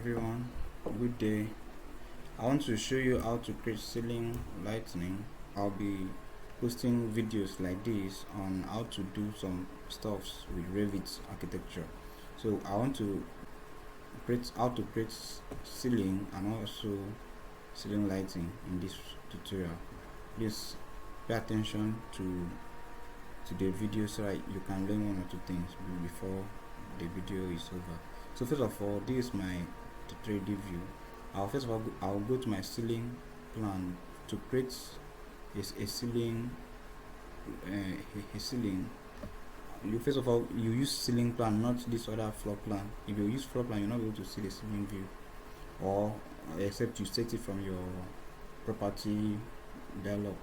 everyone, good day. I want to show you how to create ceiling lighting. I'll be posting videos like this on how to do some stuffs with Revit architecture. So I want to create how to create ceiling and also ceiling lighting in this tutorial. Please pay attention to the video so that you can learn one or two things before the video is over. So first of all, this is my 3D view. First of all, I'll go to my ceiling plan to create a ceiling. You first of all you use ceiling plan, not this other floor plan. If you use floor plan, you're not able to see the ceiling view, or except you set it from your property dialog.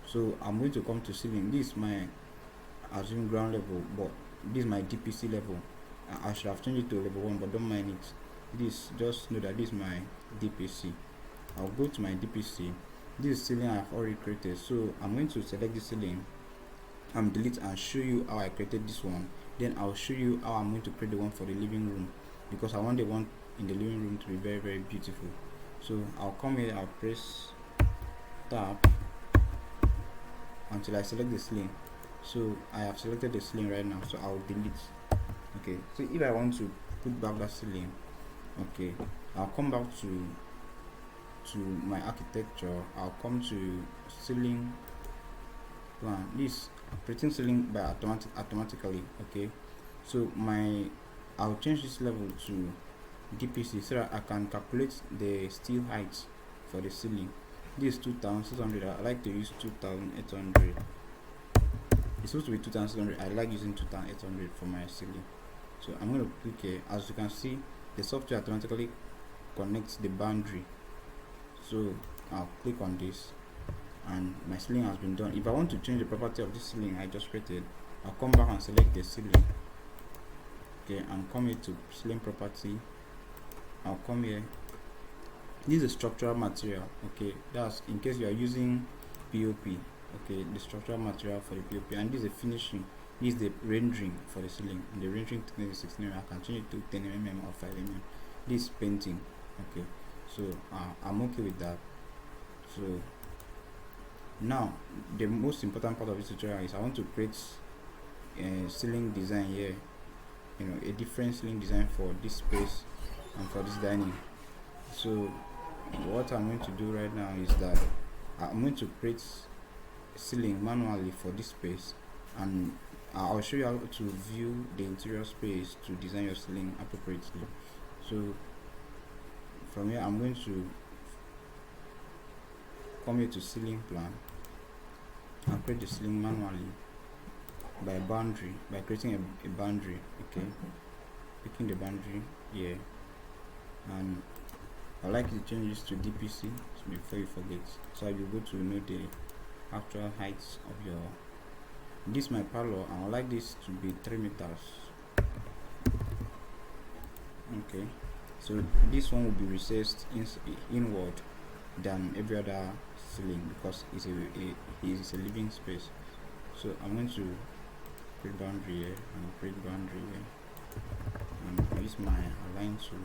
So I'm going to come to ceiling. This is my assume ground level, but this is my DPC level. I should have changed it to level 1, but don't mind it. This, just know that this is my DPC. I'll go to my DPC. This ceiling I've already created, so I'm going to select the ceiling and delete and show you how I created this one. Then I'll show you how I'm going to create the one for the living room, because I want the one in the living room to be very, very beautiful. So I'll come here, I'll press tab until I select the ceiling. So I have selected the ceiling right now, so I'll delete. Okay, so if I want to put back that ceiling, okay, I'll come back to my architecture. I'll come to ceiling plan. This creating ceiling by automatically. Okay, so I'll change this level to DPC so that I can calculate the steel height for the ceiling. This is 2600. I like to use 2800. It's supposed to be 2600. I like using 2800 for my ceiling. So I'm going to click here. As you can see, the software automatically connects the boundary. So I'll click on this and my ceiling has been done. If I want to change the property of this ceiling I just created, I'll come back and select the ceiling. Okay, and come here to ceiling property. I'll come here. This is a structural material. Okay, that's in case you are using POP. Okay, the structural material for the POP, and this is a finishing. This is the rendering for the ceiling. And the rendering thickness is 16 mm. I can change it to 10 mm or 5 mm. This is painting. Okay, so I'm okay with that. So now the most important part of this tutorial is I want to create a ceiling design here. A different ceiling design for this space and for this dining. So what I'm going to do right now is that I'm going to create ceiling manually for this space, and I'll show you how to view the interior space to design your ceiling appropriately. So from here I'm going to come here to ceiling plan and create the ceiling manually by boundary, by creating a boundary. Okay, picking the boundary here, and I like to change this to DPC before you forget, so you go to know the actual heights of your. This my parlor, and I like this to be 3 meters. Okay, so this one will be recessed inward than every other ceiling because it's a living space. So I'm going to create boundary here and create boundary here, and I use my align tool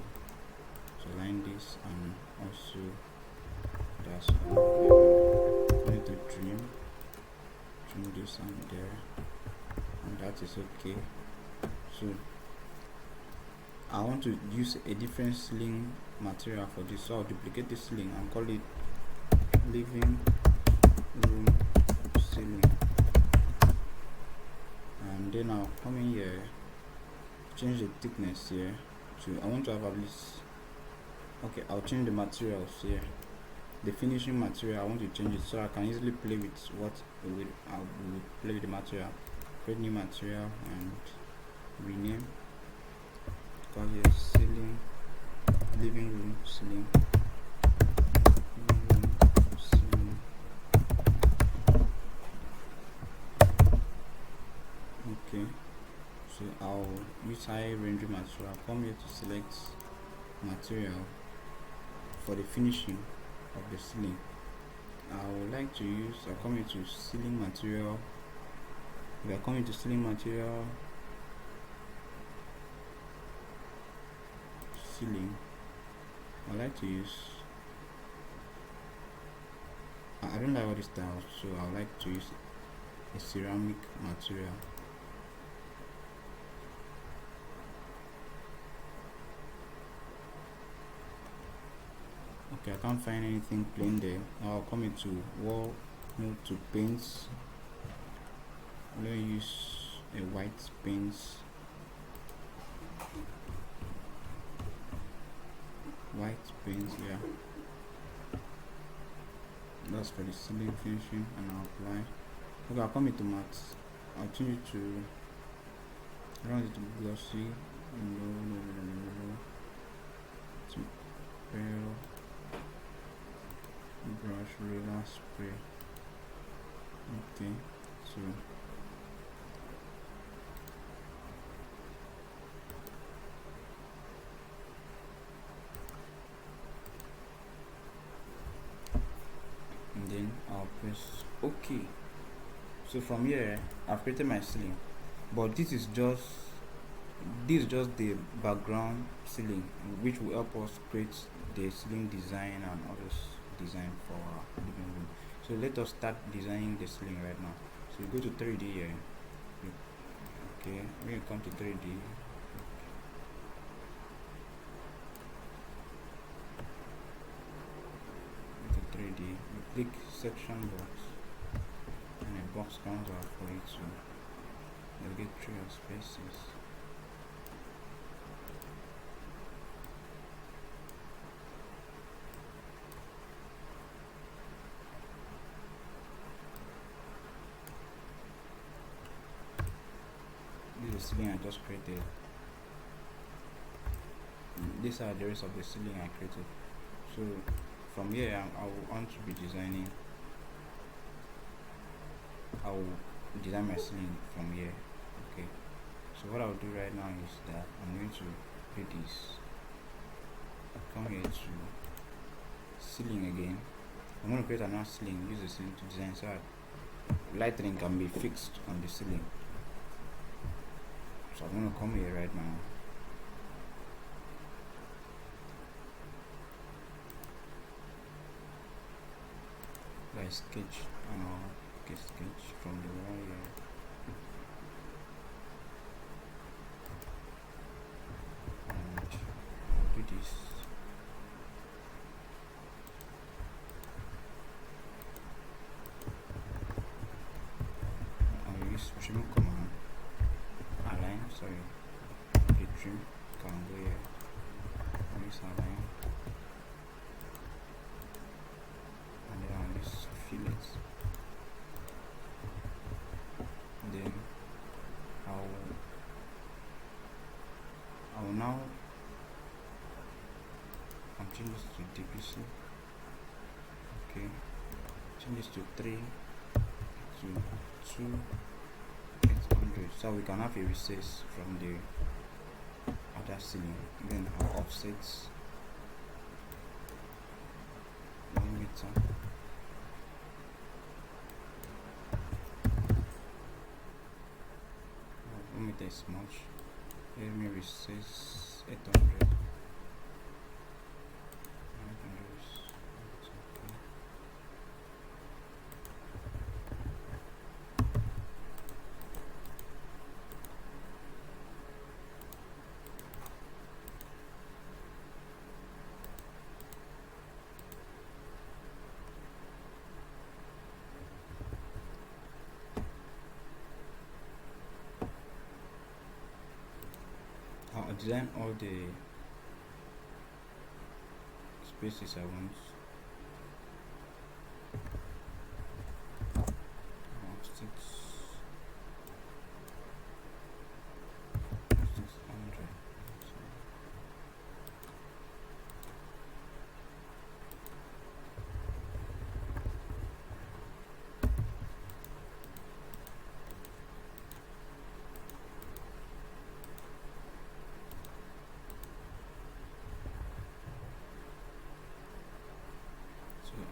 to align this, and also that's I need to trim this and there, and that is okay. So I want to use a different ceiling material for this, so I'll duplicate the ceiling and call it living room ceiling, and then I'll come in here, change the thickness here to, I want to have at least, okay, I'll change the materials here. The finishing material, I want to change it so I can easily play with what I will play with the material. Create new material and rename. Call here ceiling, living room ceiling. Okay, so I'll use high rendering material. I'll come here to select material for the finishing of the ceiling. I would like to use, I'll come into ceiling material. If I come into ceiling material, ceiling, I like to use, I don't like all these tiles, so I like to use a ceramic material. Okay, I can't find anything plain there. Now I'll come into wall, move to paints. I'm going to use a white paints. Yeah. That's for the ceiling finishing, and I'll apply. Okay, I'll come into matte. I'll change it to, I want it to be glossy. No. To pale brush roller spray. Okay, so and then I'll press OK. So from here I've created my ceiling, but this is just the background ceiling, which will help us create the ceiling design and others design for our living room. So let us start designing the ceiling right now. So we go to 3D here. Okay, when you come to 3D, you click section box, and a box comes out for you to navigate through your spaces. This is the ceiling I just created. These are the rest of the ceiling I created. So from here I will want to be designing. I will design my ceiling from here. Okay, so what I'll do right now is that I'm going to create this. Come here to ceiling again. I'm going to create another ceiling. Use the ceiling to design so that lighting can be fixed on the ceiling. So I'm going to come here right now. I sketch and I'll get sketch from the wall here. And I'll do this. I'll use trim command. Align, sorry. Okay, trim can go here. I'll use align. And then I'll use fillet. Then I will now change this to DPC. Okay, change this to 3 to 2 800, so we can have a recess from the other ceiling. Then our offsets 1 meter. This much. Let me recess 800. I'll design all the spaces I want.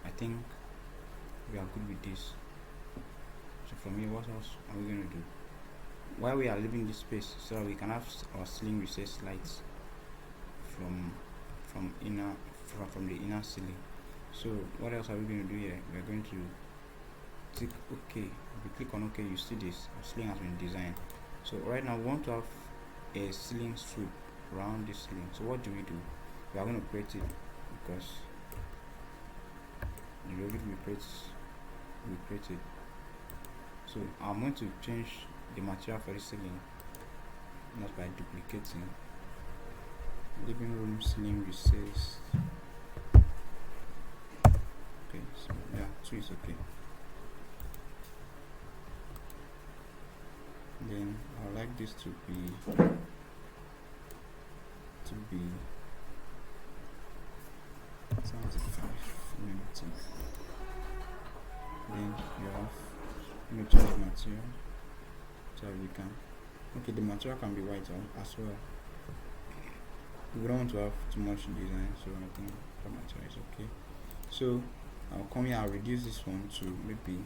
I think we are good with this. So from here, what else are we going to do? While we are leaving this space, so we can have our ceiling recessed lights from from the inner ceiling. So what else are we going to do here? We're going to click OK. If you click on OK, you see this ceiling has been designed. So right now we want to have a ceiling sweep around this ceiling. So what do? We are going to create it, because the Revit we create it. So I'm going to change the material for the ceiling, not by duplicating. Living room ceiling recessed. Okay, so yeah, 2 is okay. Then I would like this to be 75 mm. Then you have, let me change material so we can, okay, the material can be white as well. We don't want to have too much design, so I think the material is okay. So I'll come here, I'll reduce this one to maybe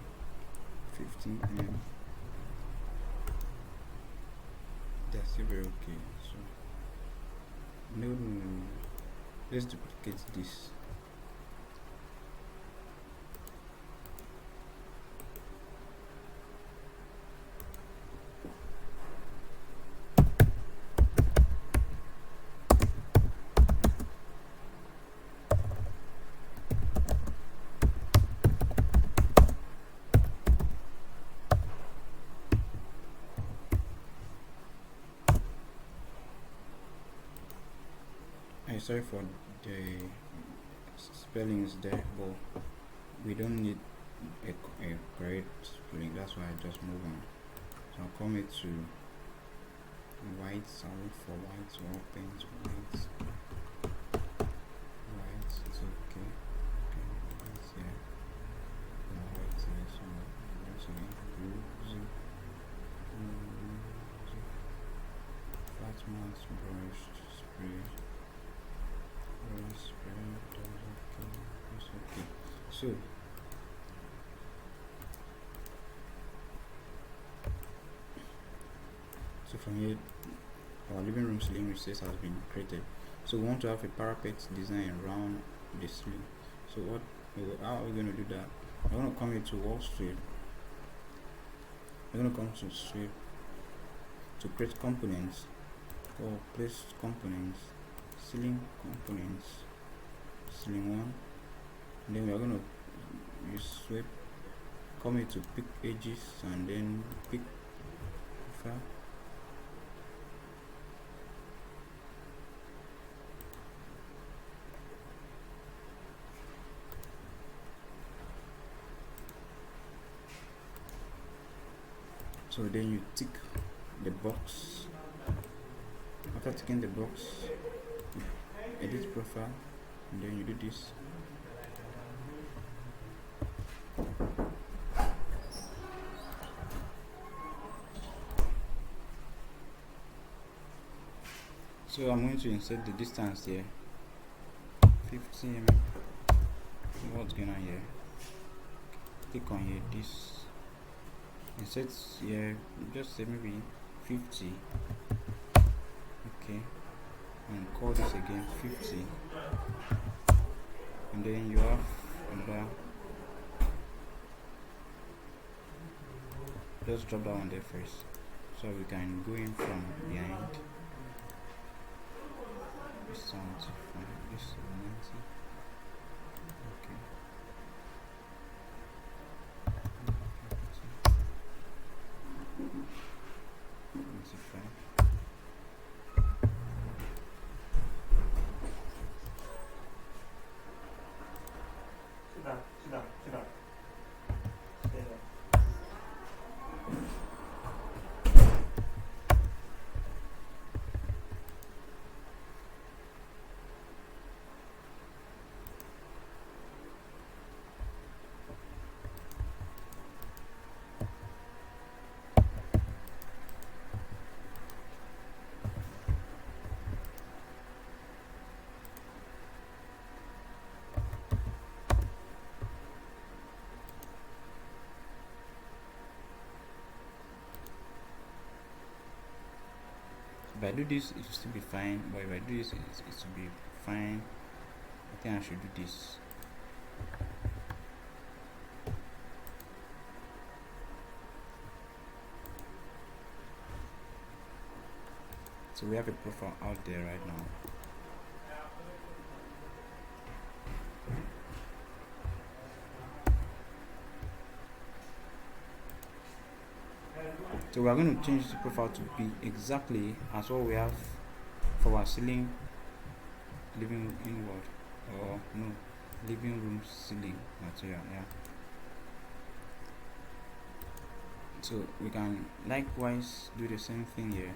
15 mm. That's still very okay. So no, let's duplicate this. Sorry for the spellings there, but we don't need a correct spelling. That's why I just move on. So I'll come it to white. I'll look for white, so I'll paint white. White, it's okay. Okay, white here. No white here, so once again, blue, flat mask brushed spray. Okay. So from here, our living room ceiling recess has been created. So we want to have a parapet design around the ceiling. So how are we going to do that? I'm going to come into wall sweep. I'm going to come to sweep to create components, or place components, ceiling components, ceiling 1, and then we are going to use sweep, come here to pick edges and then pick profile. So then you tick the box. After ticking the box, edit profile, and then you do this. So I'm going to insert the distance here, 50 mm. What's going on here? Click on here, this insert here, just say maybe 50. Okay, and call this again 50, and then you have another, just drop that one there first, so we can go in from behind. This 75, this 90. Okay. If I do this, it will still be fine, but if I do this, it will be fine. I think I should do this. So we have a profile out there right now. So we are going to change the profile to be exactly as what we have for our ceiling living inward, or no, living room ceiling material. Yeah. So we can likewise do the same thing here.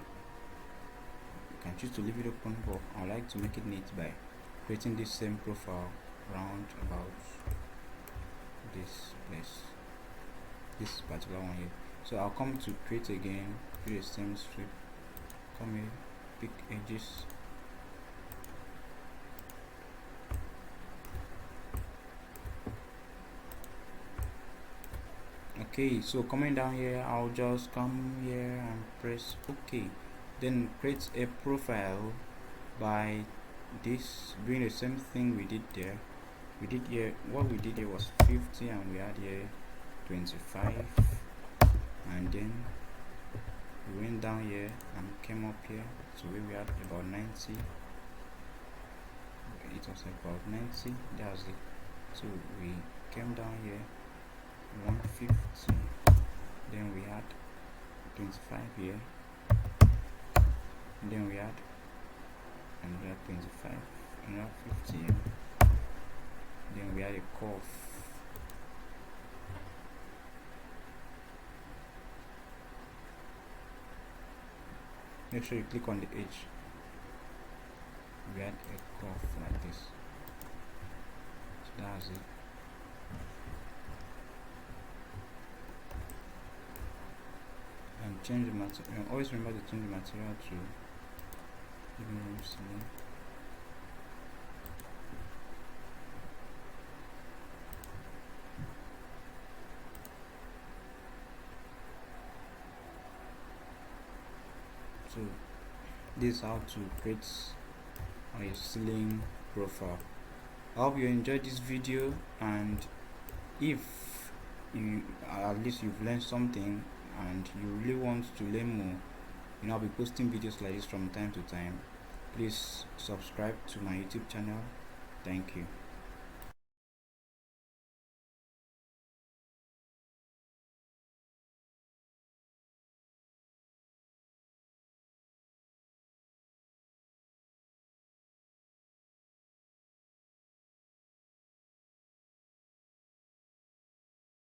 You can choose to leave it open, but I like to make it neat by creating this same profile round about this place, this particular one here. So I'll come to create again, do the same sweep, come here, pick edges, okay. So coming down here, I'll just come here and press OK, then create a profile by this, doing the same thing we did there. We did here, what we did here was 50 and we had here 25, and then we went down here and came up here, so we had about 90. It was about 90, that's it. So we came down here 150, then we had 25 here, and then we had another 25, another 50 here, then we had a curve. Make sure you click on the edge. We had a curve like this. So that's it. And change the material. Always remember to change the material to living room ceiling. So this is how to create a ceiling profile. I hope you enjoyed this video, and if you at least you've learned something and you really want to learn more, I'll be posting videos like this from time to time. Please subscribe to my YouTube channel. Thank you.